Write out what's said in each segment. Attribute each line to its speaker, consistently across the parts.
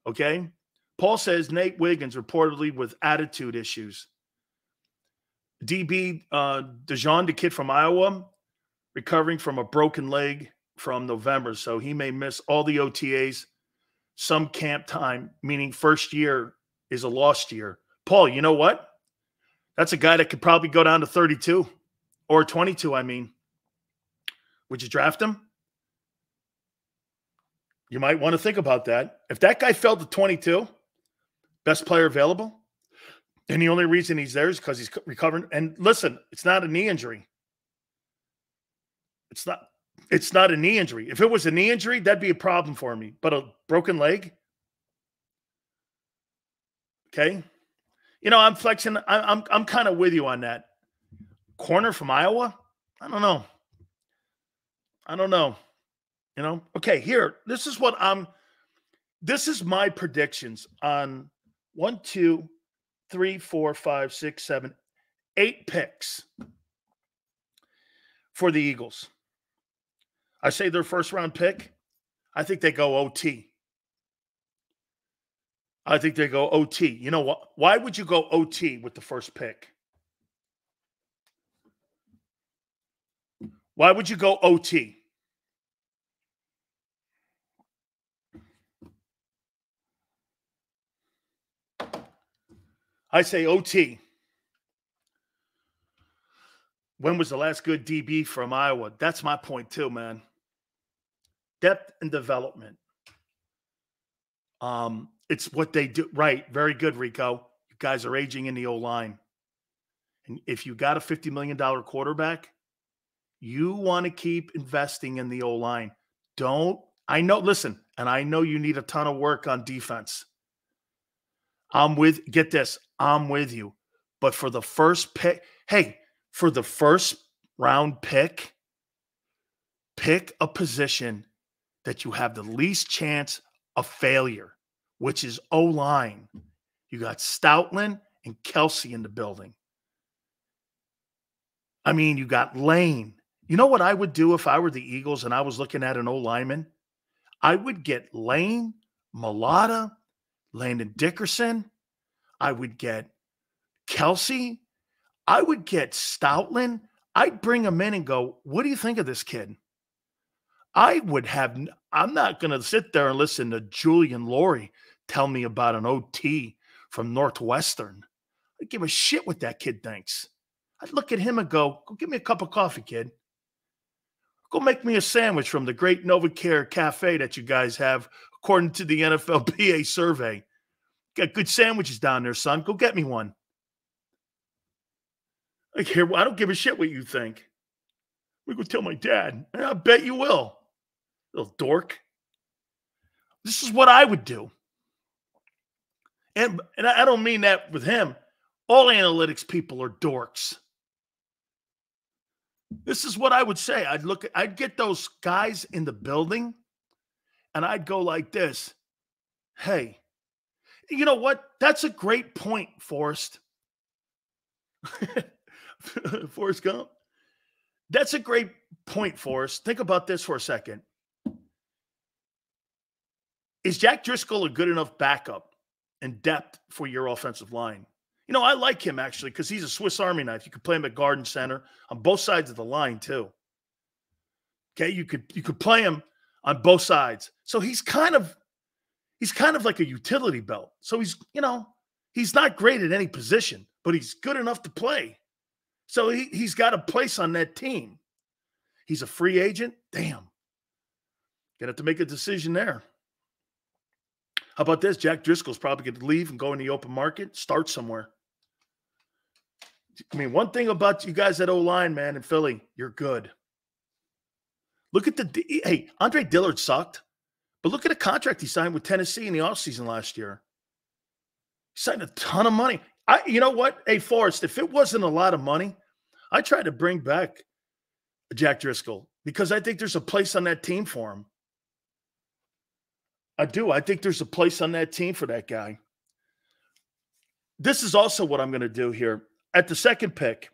Speaker 1: Okay? Paul says Nate Wiggins reportedly with attitude issues. DB DeJean, the kid from Iowa, recovering from a broken leg from November, so he may miss all the OTAs, some camp time, meaning first year is a lost year. Paul, you know what? That's a guy that could probably go down to 32 or 22, I mean. Would you draft him? You might want to think about that. If that guy fell to 22, best player available, and the only reason he's there is because he's recovering. And listen, it's not a knee injury. It's not a knee injury. If it was a knee injury, that'd be a problem for me. But a broken leg? Okay. You know, I'm flexing. I'm kind of with you on that. Corner from Iowa? I don't know. You know? Okay, here. This is my predictions on 1, 2, 3, 4, 5, 6, 7, 8 picks for the Eagles. I say their first round pick. I think they go OT. You know what? Why would you go OT with the first pick? Why would you go OT? I say OT. When was the last good DB from Iowa? That's my point too, man. Depth and development. It's what they do. Right. Very good, Rico. You guys are aging in the O-line. And if you got a $50 million quarterback, you want to keep investing in the O-line. Listen, and I know you need a ton of work on defense. I'm with you. But for the first pick, for the first round pick a position that you have the least chance of failure, which is O-line. You got Stoutland and Kelsey in the building. I mean, you got Lane. You know what I would do if I were the Eagles and I was looking at an O-lineman? I would get Lane, Mulata, Landon Dickerson. I would get Kelsey. I would get Stoutland. I'd bring him in and go, what do you think of this kid? I'm not going to sit there and listen to Julian Laurie tell me about an OT from Northwestern. I give a shit what that kid thinks. I'd look at him and go give me a cup of coffee, kid. Go make me a sandwich from the great NovaCare Cafe that you guys have, according to the NFLPA survey. Got good sandwiches down there, son. Go get me one. I don't give a shit what you think. We go tell my dad. I bet you will. Little dork. This is what I would do. And I don't mean that with him. All analytics people are dorks. This is what I would say. I'd get those guys in the building and I'd go like this. Hey, you know what? That's a great point, Forrest. Forrest Gump. That's a great point, Forrest. Think about this for a second. Is Jack Driscoll a good enough backup and depth for your offensive line? You know, I like him actually because he's a Swiss Army knife. You could play him at guard and center on both sides of the line too. Okay, you could play him on both sides. So he's kind of like a utility belt. So he's not great at any position, but he's good enough to play. So he's got a place on that team. He's a free agent. Damn. Gonna have to make a decision there. How about this? Jack Driscoll's probably going to leave and go in the open market, start somewhere. I mean, one thing about you guys at O-line, man, in Philly, you're good. Look at Andre Dillard sucked, but look at the contract he signed with Tennessee in the offseason last year. He signed a ton of money. You know what? Hey, Forrest, if it wasn't a lot of money, I tried to bring back Jack Driscoll because I think there's a place on that team for him. I do. I think there's a place on that team for that guy. This is also what I'm going to do here. At the second pick,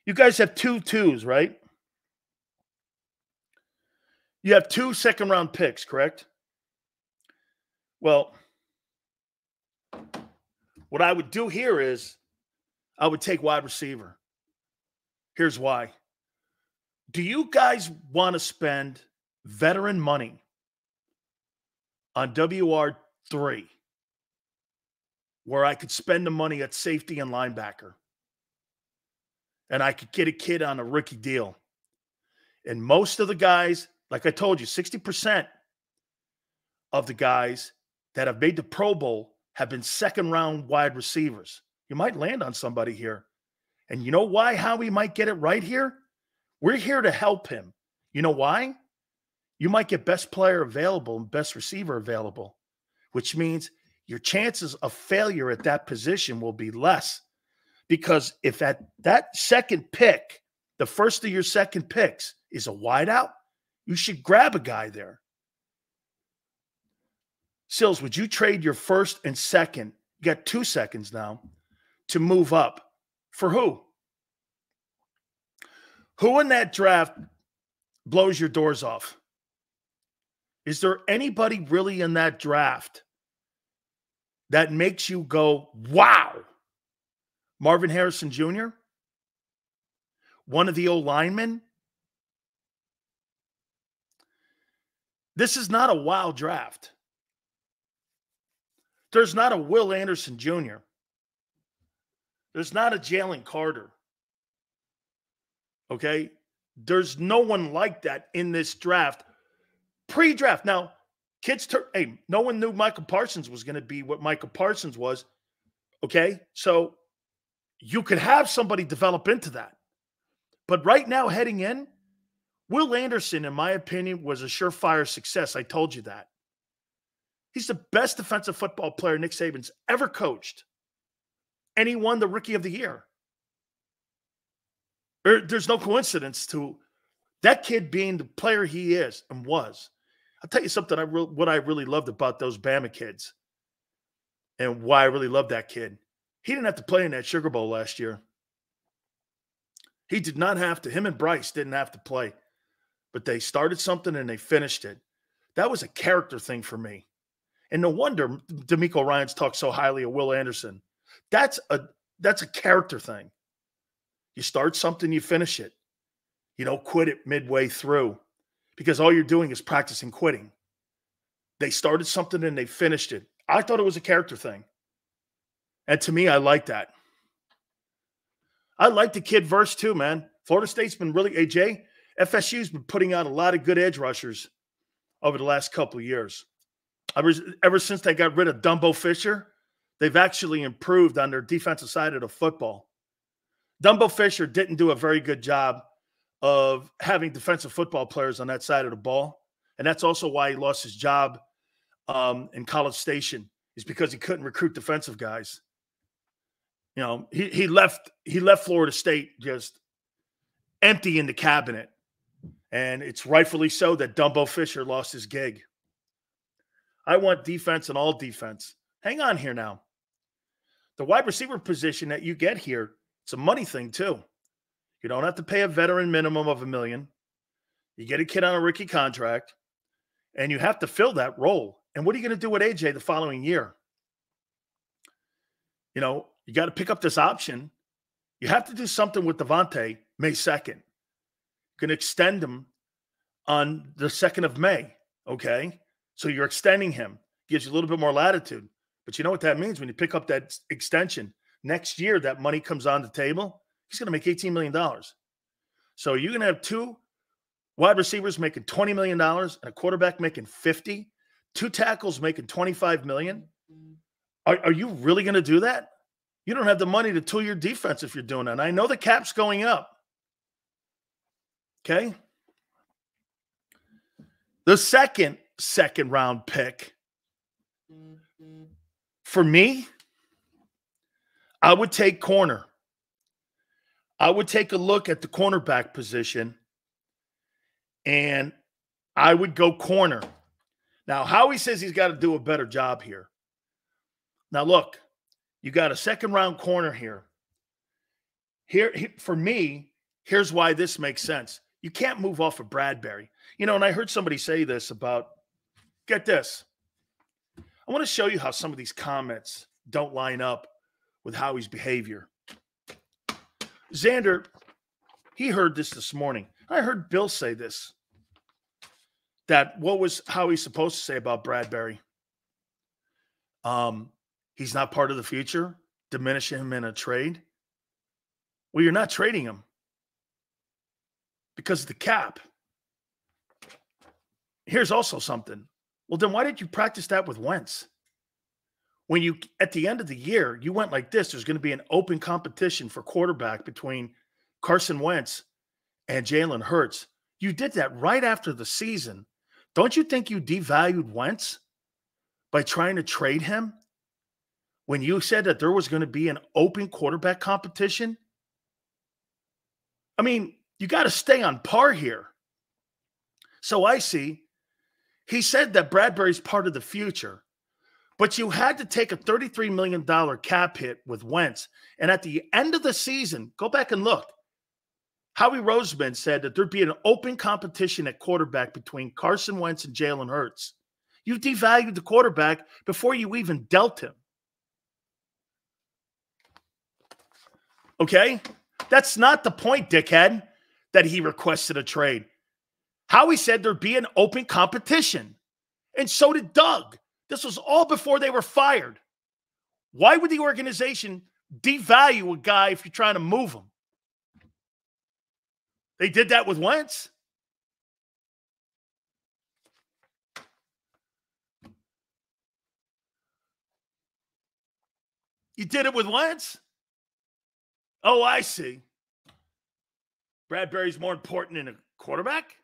Speaker 1: you guys have 2 twos, right? You have 2 second-round picks, correct? Well, What I would do here is I would take wide receiver. Here's why. Do you guys want to spend veteran money on WR3 where I could spend the money at safety and linebacker and I could get a kid on a rookie deal? And most of the guys, like I told you, 60% of the guys that have made the Pro Bowl have been second-round wide receivers. You might land on somebody here. And you know why Howie might get it right here? We're here to help him. You know why? You might get best player available and best receiver available, which means your chances of failure at that position will be less. Because if at that second pick, the first of your second picks is a wideout, you should grab a guy there. Sills, would you trade your first and second, you got 2 seconds now, to move up? For who? Who in that draft blows your doors off? Is there anybody really in that draft that makes you go, wow? Marvin Harrison Jr.? One of the old linemen? This is not a wild draft. There's not a Will Anderson Jr. There's not a Jalen Carter. Okay? There's no one like that in this draft. Pre-draft. Now, hey, no one knew Michael Parsons was going to be what Michael Parsons was. Okay? So you could have somebody develop into that. But right now, heading in, Will Anderson, in my opinion, was a surefire success. I told you that. He's the best defensive football player Nick Saban's ever coached. And he won the Rookie of the Year. There's no coincidence to that kid being the player he is and was. I'll tell you something, what I really loved about those Bama kids and why I really loved that kid. He didn't have to play in that Sugar Bowl last year. He did not have to. Him and Bryce didn't have to play. But they started something and they finished it. That was a character thing for me. And no wonder D'Amico Ryans talks so highly of Will Anderson. That's a character thing. You start something, you finish it. You don't quit it midway through because all you're doing is practicing quitting. They started something and they finished it. I thought it was a character thing. And to me, I like that. I like the kid verse too, man. Florida State's been really, AJ, FSU's been putting out a lot of good edge rushers over the last couple of years. Ever since they got rid of Dumbo Fisher, they've actually improved on their defensive side of the football. Dumbo Fisher didn't do a very good job of having defensive football players on that side of the ball. And that's also why he lost his job in College Station, is because he couldn't recruit defensive guys. You know, he left Florida State just empty in the cabinet. And it's rightfully so that Dumbo Fisher lost his gig. I want defense and all defense. Hang on here now. The wide receiver position that you get here, it's a money thing too. You don't have to pay a veteran minimum of $1 million. You get a kid on a rookie contract, and you have to fill that role. And what are you going to do with AJ the following year? You know, you got to pick up this option. You have to do something with Devontae May 2nd. You can extend him on the 2nd of May, okay? So you're extending him. Gives you a little bit more latitude. But you know what that means when you pick up that extension? Next year, that money comes on the table. He's going to make $18 million. So you're going to have 2 wide receivers making $20 million and a quarterback making $50, 2 tackles making $25 million. Are you really going to do that? You don't have the money to tool your defense if you're doing that. And I know the cap's going up. Okay? The second round pick, for me, I would take corner. I would take a look at the cornerback position, and I would go corner. Now, Howie says he's got to do a better job here. Now, look, you got a 2nd-round corner here. Here, for me, here's why this makes sense. You can't move off of Bradbury. You know, and I heard somebody say this about, get this. I want to show you how some of these comments don't line up with Howie's behavior. Xander, he heard this morning. I heard Bill say this. That what was Howie supposed to say about Bradbury? He's not part of the future, diminishing him in a trade. Well, you're not trading him because of the cap. Here's also something. Well, then why did you practice that with Wentz? When you, at the end of the year, you went like this, there's going to be an open competition for quarterback between Carson Wentz and Jalen Hurts. You did that right after the season. Don't you think you devalued Wentz by trying to trade him when you said that there was going to be an open quarterback competition? I mean, you got to stay on par here. So I see he said that Bradbury's part of the future, but you had to take a $33 million cap hit with Wentz. And at the end of the season, go back and look. Howie Roseman said that there'd be an open competition at quarterback between Carson Wentz and Jalen Hurts. You devalued the quarterback before you even dealt him. Okay? That's not the point, dickhead, that he requested a trade. Howie said there'd be an open competition. And so did Doug. This was all before they were fired. Why would the organization devalue a guy if you're trying to move him? They did that with Wentz. You did it with Wentz? Oh, I see. Bradbury's more important than a quarterback?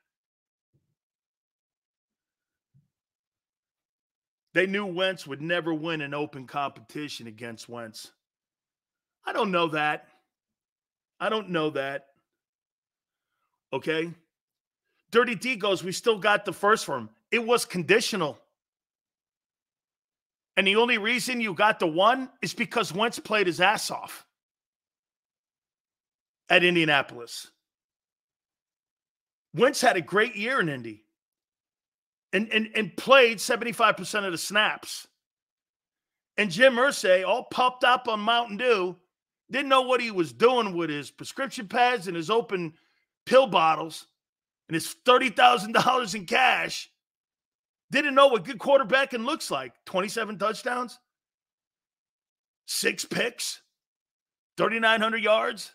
Speaker 1: They knew Wentz would never win an open competition against Wentz. I don't know that. I don't know that. Okay? Dirty D goes, we still got the first for him. It was conditional. And the only reason you got the one is because Wentz played his ass off at Indianapolis. Wentz had a great year in Indy and played 75% of the snaps. And Jim Irsay, all pumped up on Mountain Dew, didn't know what he was doing with his prescription pads and his open pill bottles and his $30,000 in cash. Didn't know what good quarterbacking looks like. 27 touchdowns, 6 picks, 3,900 yards.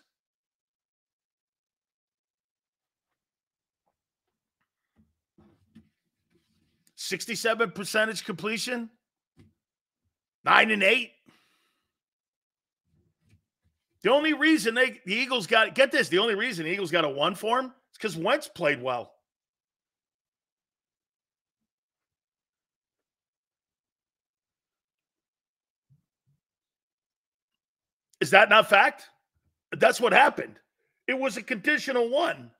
Speaker 1: %67 completion, 9-8. The only reason the Eagles got, get this, the only reason the Eagles got a 1 for him is because Wentz played well. Is that not fact? That's what happened. It was a conditional 1.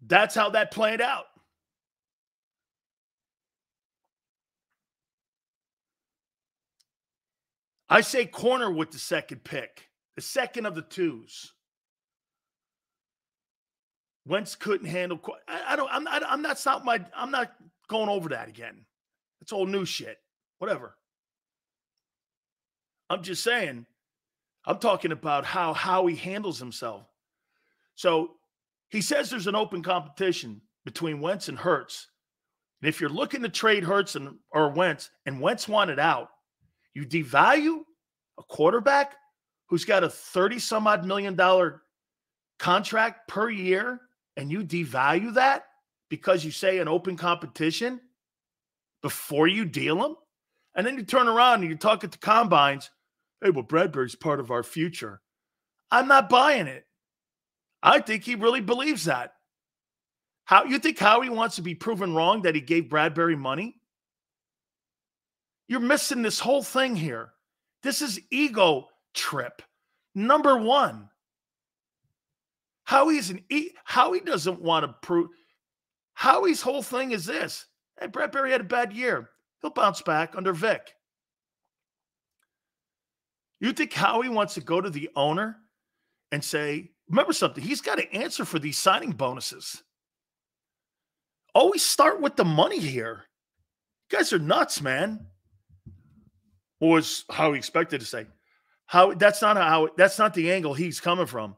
Speaker 1: That's how that played out. I say corner with the second pick, the second of the 2s. Wentz couldn't handle. I'm not going over that again. It's old news shit. Whatever. I'm just saying. I'm talking about how he handles himself. So he says there's an open competition between Wentz and Hurts. And if you're looking to trade Hurts or Wentz, and Wentz wanted out, you devalue a quarterback who's got a $30-some-odd million contract per year, and you devalue that because you say an open competition before you deal him? And then you turn around and you talk at the combines, hey, well, Bradbury's part of our future. I'm not buying it. I think he really believes that. How you think Howie wants to be proven wrong that he gave Bradbury money? You're missing this whole thing here. This is ego trip. Number 1. Howie doesn't want to prove. Howie's whole thing is this. Hey, Bradbury had a bad year. He'll bounce back under Vic. You think Howie wants to go to the owner and say, remember something, he's got to answer for these signing bonuses. Always start with the money here. You guys are nuts, man. Was how he expected to say. That's not the angle he's coming from.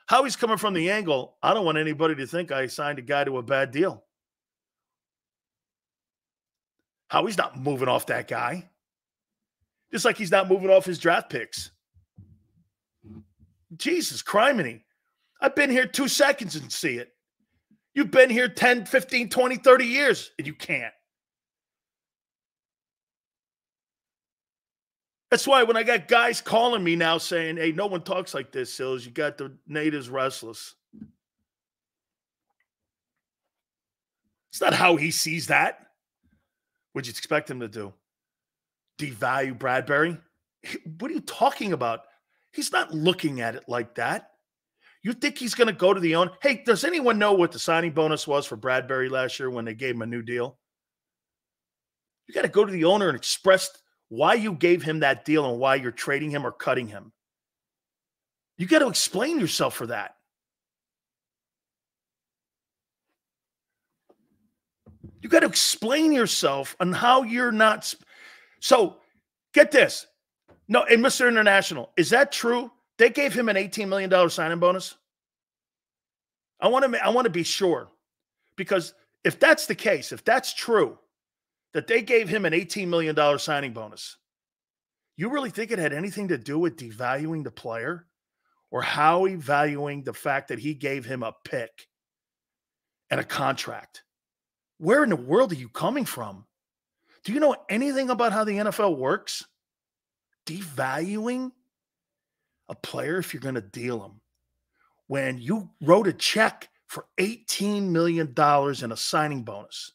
Speaker 1: How he's coming from the angle, I don't want anybody to think I signed a guy to a bad deal. How he's not moving off that guy. Just like he's not moving off his draft picks. Jesus, criminy. I've been here 2 seconds and see it. You've been here 10, 15, 20, 30 years, and you can't. That's why when I got guys calling me now saying, hey, no one talks like this, Sills. You got the natives restless. It's not how he sees that. What'd you expect him to do? Devalue Bradbury? What are you talking about? He's not looking at it like that. You think he's going to go to the owner? Hey, does anyone know what the signing bonus was for Bradbury last year when they gave him a new deal? You got to go to the owner and express why you gave him that deal and why you're trading him or cutting him. You got to explain yourself for that. You got to explain yourself on how you're not. So get this. No, and Mr. International, is that true? They gave him an $18 million signing bonus. I want to be sure, because if that's the case, if that's true, that they gave him an $18 million signing bonus, you really think it had anything to do with devaluing the player, or Howie valuing the fact that he gave him a pick and a contract? Where in the world are you coming from? Do you know anything about how the NFL works? Devaluing a player if you're going to deal him. When you wrote a check for $18 million in a signing bonus,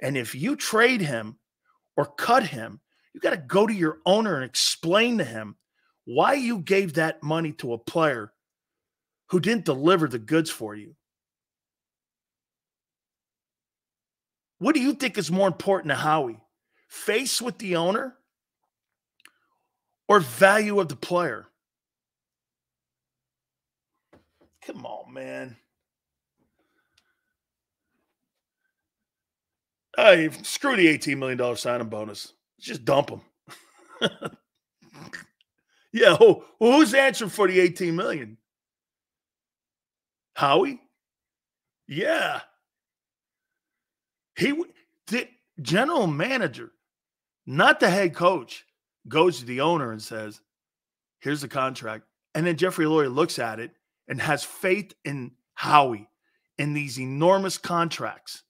Speaker 1: and if you trade him or cut him, you got to go to your owner and explain to him why you gave that money to a player who didn't deliver the goods for you. What do you think is more important to Howie? Face with the owner or value of the player? Come on, man. Hey, screw the $18 million signing bonus. Just dump him. Yeah, who's answering for the $18 million? Howie? Yeah. The general manager, not the head coach, goes to the owner and says, here's the contract. And then Jeffrey Lurie looks at it and has faith in Howie in these enormous contracts.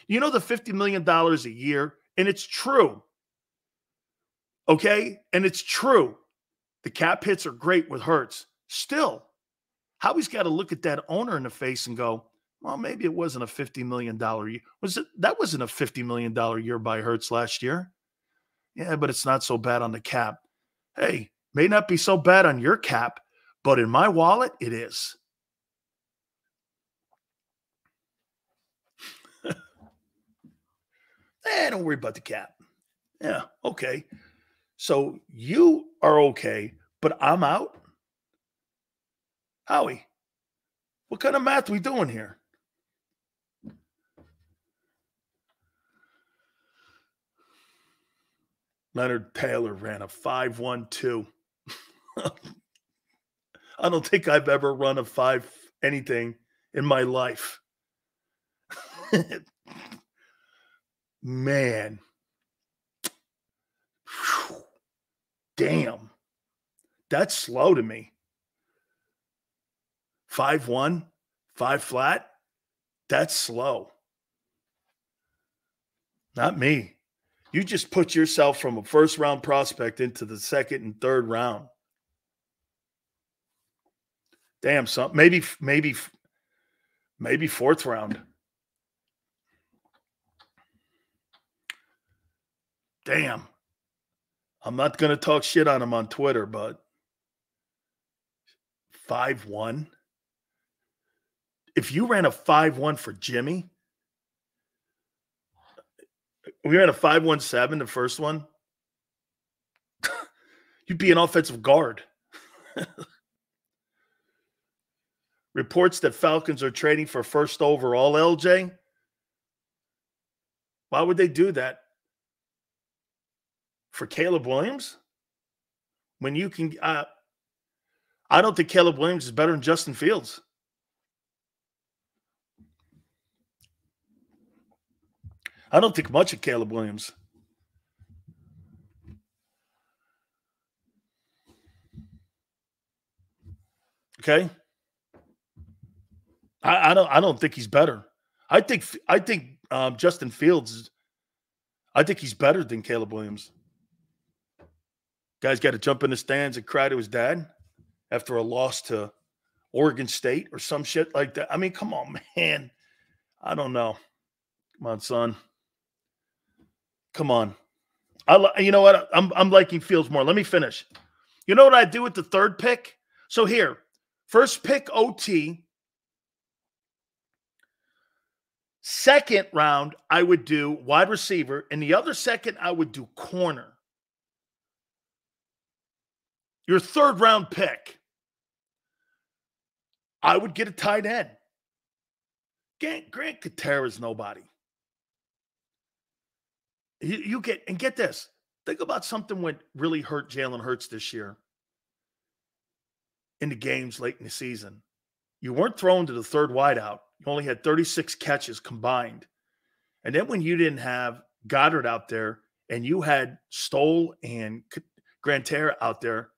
Speaker 1: You know, the $50 million a year, and it's true. Okay? And it's true. The cap hits are great with Hurts. Still, Howie's got to look at that owner in the face and go, well, maybe it wasn't a $50 million year. That wasn't a $50 million year by Hurts last year. Yeah, but it's not so bad on the cap. Hey, may not be so bad on your cap, but in my wallet, it is. Don't worry about the cap. Yeah, okay. So you are okay, but I'm out? Howie, what kind of math are we doing here? Leonard Taylor ran a 5.12. I don't think I've ever run a 5 anything in my life. Man. Whew. Damn. That's slow to me. 5.1, 5 flat. That's slow. Not me. You just put yourself from a first round prospect into the second and third round. Damn, maybe fourth round. Damn. I'm not going to talk shit on him on Twitter, but 5.1. If you ran a 5.1 for Jimmy, we ran a 5.17, the first one, you'd be an offensive guard. Reports that Falcons are trading for first overall, LJ. Why would they do that for Caleb Williams? When you can, I don't think Caleb Williams is better than Justin Fields. I don't think much of Caleb Williams. Okay, I don't think he's better. I think Justin Fields. I think he's better than Caleb Williams. Guy's got to jump in the stands and cry to his dad after a loss to Oregon State or some shit like that. I mean, come on, man. I don't know. Come on, son. Come on. You know what? I'm liking Fields more. Let me finish. You know what I do with the third pick? So here, first pick OT. Second round, I would do wide receiver. And the other second, I would do corner. Your third round pick, I would get a tight end. Grant Katera is nobody. You get this. Think about something what really hurt Jalen Hurts this year in the games late in the season. You weren't thrown to the third wideout. You only had 36 catches combined. And then when you didn't have Goddard out there and you had Stoll and Grantera out there,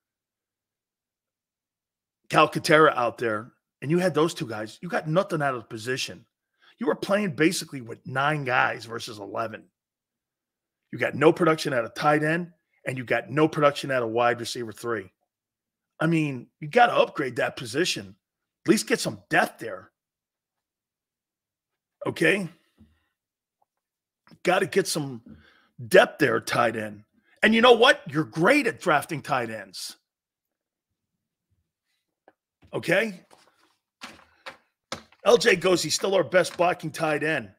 Speaker 1: Calcaterra out there, and you had those two guys, you got nothing out of the position. You were playing basically with 9 guys versus 11. You got no production out of tight end, and you got no production out of wide receiver 3. I mean, you got to upgrade that position. At least get some depth there. Okay? Got to get some depth there, tight end. And you know what? You're great at drafting tight ends. Okay? LJ goes, he's still our best blocking tight end.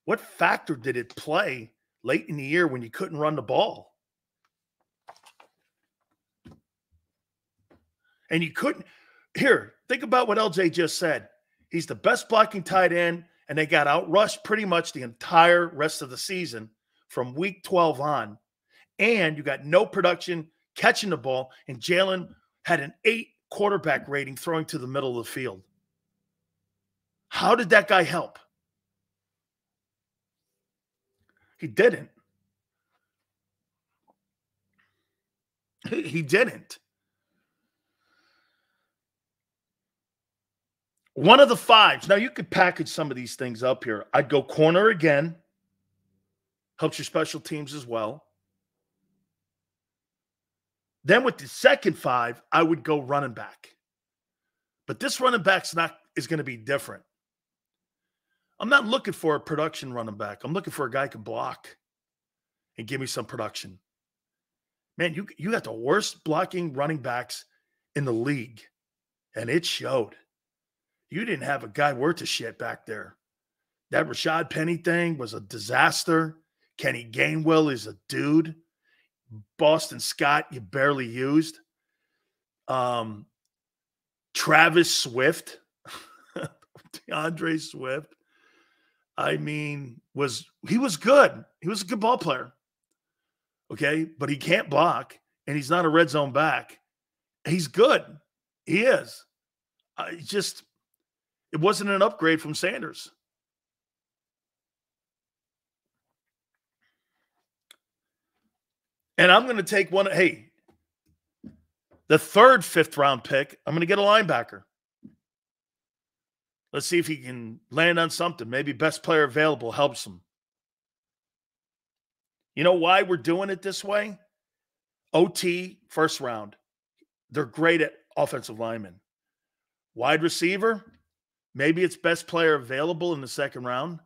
Speaker 1: What factor did it play late in the year when you couldn't run the ball? And you couldn't. Here, think about what LJ just said. He's the best blocking tight end, and they got outrushed pretty much the entire rest of the season from week 12 on. And you got no production catching the ball, and Jalen had an 8 quarterback rating throwing to the middle of the field. How did that guy help? He didn't. He didn't. One of the 5s. Now, you could package some of these things up here. I'd go corner again. Helps your special teams as well. Then with the second 5, I would go running back. But this running back is going to be different. I'm not looking for a production running back. I'm looking for a guy who can block and give me some production. Man, you got the worst blocking running backs in the league, and it showed. You didn't have a guy worth a shit back there. That Rashad Penny thing was a disaster. Kenny Gainwell is a dude. Boston Scott, you barely used. Travis Swift, DeAndre Swift. I mean, he was good. He was a good ball player. Okay, but he can't block, and he's not a red zone back. He's good. He is. It wasn't an upgrade from Sanders. And I'm going to take one. Hey, the third 5th round pick, I'm going to get a linebacker. Let's see if he can land on something. Maybe best player available helps him. You know why we're doing it this way? OT, first round. They're great at offensive linemen. Wide receiver, maybe it's best player available in the second round,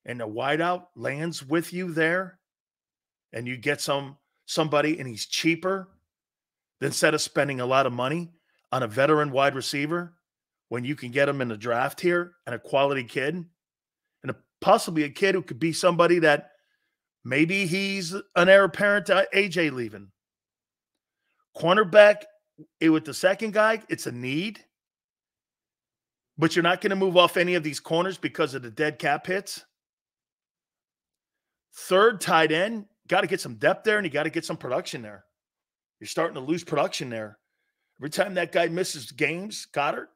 Speaker 1: and the wideout lands with you there, and you get somebody, and he's cheaper than instead of spending a lot of money on a veteran wide receiver when you can get him in the draft here and a quality kid, and possibly a kid who could be somebody that maybe he's an heir apparent to AJ leaving. Cornerback, with the second guy, it's a need. But you're not going to move off any of these corners because of the dead cap hits. Third tight end, got to get some depth there, and you got to get some production there. You're starting to lose production there. Every time that guy misses games, Goddard,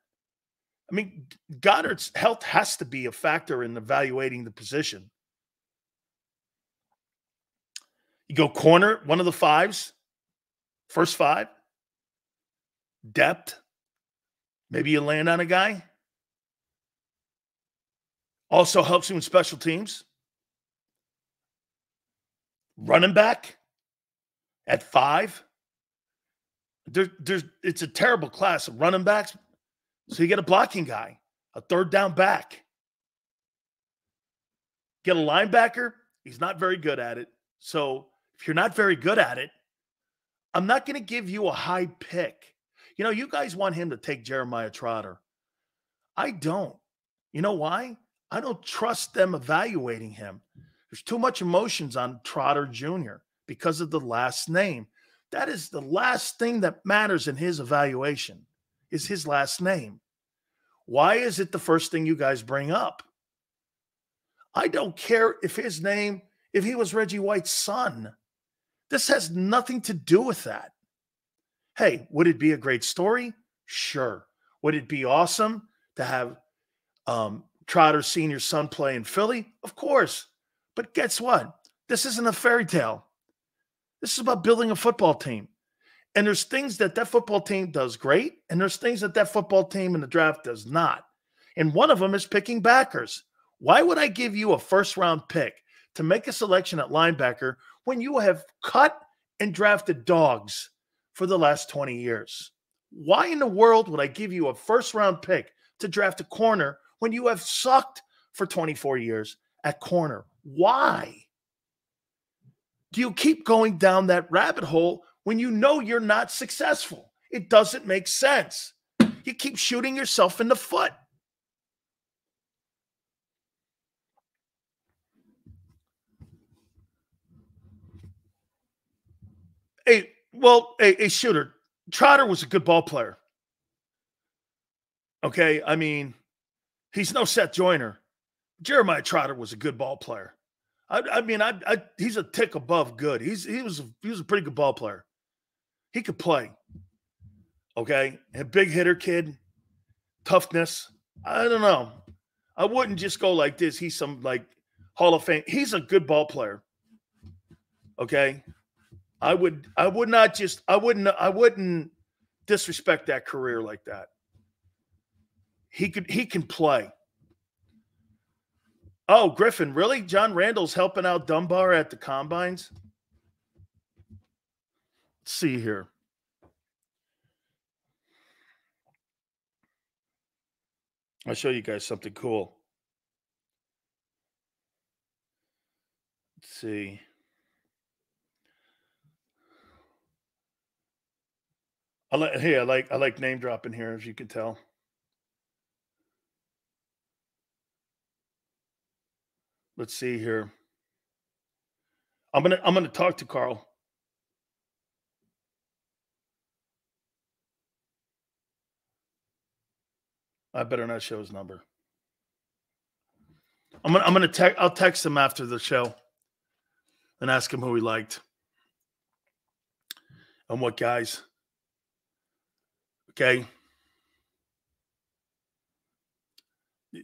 Speaker 1: I mean, Goddard's health has to be a factor in evaluating the position. You go corner, one of the fives, first five, depth. Maybe you land on a guy. Also helps you in special teams. Running back at 5. It's a terrible class of running backs. So you get a blocking guy, a third down back. Get a linebacker. He's not very good at it. So if you're not very good at it, I'm not going to give you a high pick. You know, you guys want him to take Jeremiah Trotter. I don't. You know why? I don't trust them evaluating him. There's too much emotions on Trotter Jr. because of the last name. That is the last thing that matters in his evaluation, is his last name. Why is it the first thing you guys bring up? I don't care if his name, if he was Reggie White's son. This has nothing to do with that. Hey, would it be a great story? Sure. Would it be awesome to have Trotter Sr.'s son play in Philly? Of course. But guess what? This isn't a fairy tale. This is about building a football team. And there's things that football team does great, and there's things that football team in the draft does not. And one of them is picking backers. Why would I give you a first-round pick to make a selection at linebacker when you have cut and drafted dogs for the last 20 years? Why in the world would I give you a first-round pick to draft a corner when you have sucked for 24 years at corner? Why? Do you keep going down that rabbit hole when you know you're not successful? It doesn't make sense. You keep shooting yourself in the foot. Hey, Shooter, Trotter was a good ball player. Okay, I mean, he's no Seth Joyner. Jeremiah Trotter was a good ball player. He's a tick above good. He was a pretty good ball player. He could play. Okay, a big hitter kid, toughness. I don't know. I wouldn't just go like this. He's some like Hall of Fame. He's a good ball player. Okay, I wouldn't disrespect that career like that. He can play. Oh, Griffin, really? John Randall's helping out Dunbar at the combines? Let's see here. I'll show you guys something cool. Let's see. I like name dropping here, as you can tell. Let's see here. I'm gonna talk to Carl. I better not show his number. I'll text him after the show and ask him who he liked and what guys. Okay.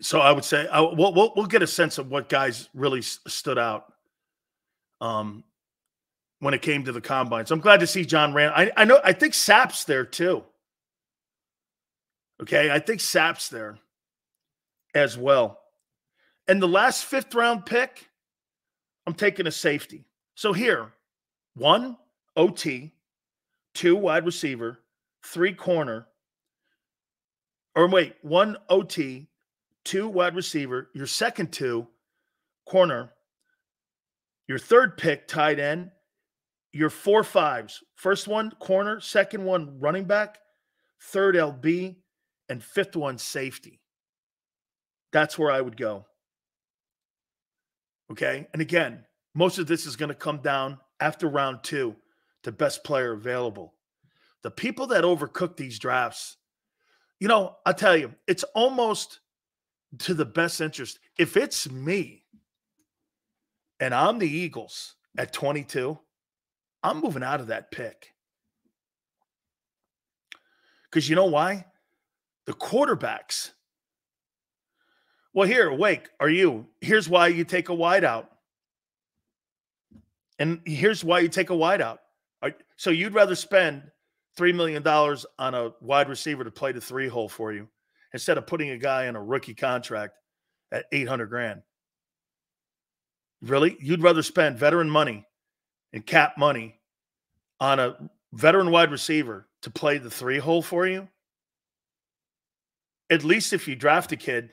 Speaker 1: So I would say we'll get a sense of what guys really stood out when it came to the combines. I'm glad to see John Rand. I think Sapp's there too. Okay, I think Sapp's there as well. And the last 5th round pick, I'm taking a safety. So here, 1 OT, 2 wide receiver, 3 corner. Or wait, 1 OT, 2 wide receiver, your second 2 corner, your third pick tight end, your 4 5s. First one corner, second one running back, third LB, and 5th one safety. That's where I would go. Okay? And again, most of this is going to come down after round 2 to best player available. The people that overcook these drafts, I'll tell you, it's almost to the best interest. If it's me, and I'm the Eagles at 22, I'm moving out of that pick. Because you know why? The quarterbacks. Well, here, Wake, are you? Here's why you take a wideout. And here's why you take a wideout. So you'd rather spend $3 million on a wide receiver to play the 3-hole for you instead of putting a guy on a rookie contract at $800,000. Really? You'd rather spend veteran money and cap money on a veteran wide receiver to play the 3-hole for you? At least if you draft a kid,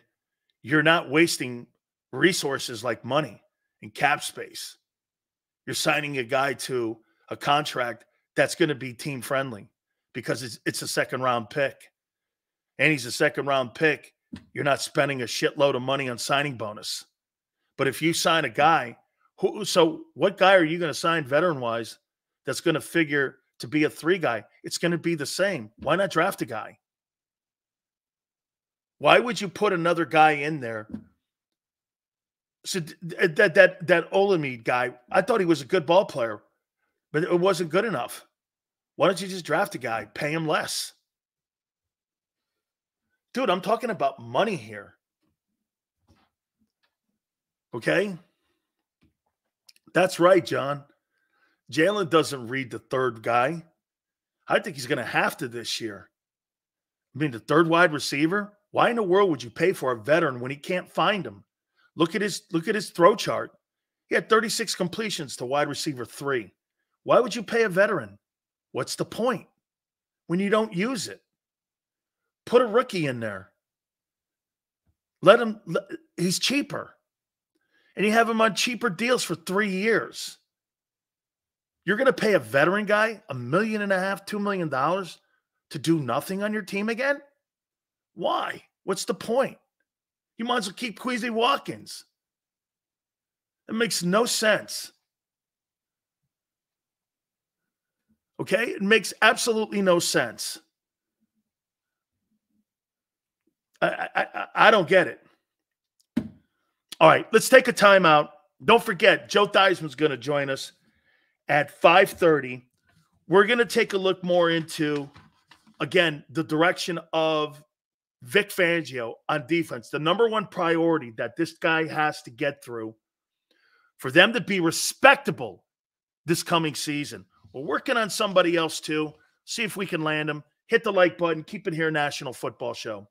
Speaker 1: you're not wasting resources like money and cap space. You're signing a guy to a contract that's going to be team friendly because it's a second-round pick. And he's a second-round pick. You're not spending a shitload of money on signing bonus. But if you sign a guy, so what guy are you going to sign veteran-wise that's going to figure to be a 3 guy? It's going to be the same. Why not draft a guy? Why would you put another guy in there? So that Olamide guy, I thought he was a good ball player, but it wasn't good enough. Why don't you just draft a guy, pay him less? Dude, I'm talking about money here. Okay? That's right, John. Jalen doesn't read the 3rd guy. I think he's going to have to this year. I mean, the 3rd wide receiver? Why in the world would you pay for a veteran when he can't find him? Look at his throw chart. He had 36 completions to wide receiver 3. Why would you pay a veteran? What's the point when you don't use it? Put a rookie in there. He's cheaper. And you have him on cheaper deals for 3 years. You're going to pay a veteran guy $1.5 million, $2 million to do nothing on your team again? Why? What's the point? You might as well keep Queasy Watkins. It makes no sense. Okay? It makes absolutely no sense. I don't get it. All right, let's take a timeout. Don't forget, Joe Theismann's going to join us at 5:30. We're going to take a look more into, again, the direction of Vic Fangio on defense. The number one priority that this guy has to get through for them to be respectable this coming season. We're working on somebody else too. See if we can land him. Hit the like button. Keep it here, National Football Show.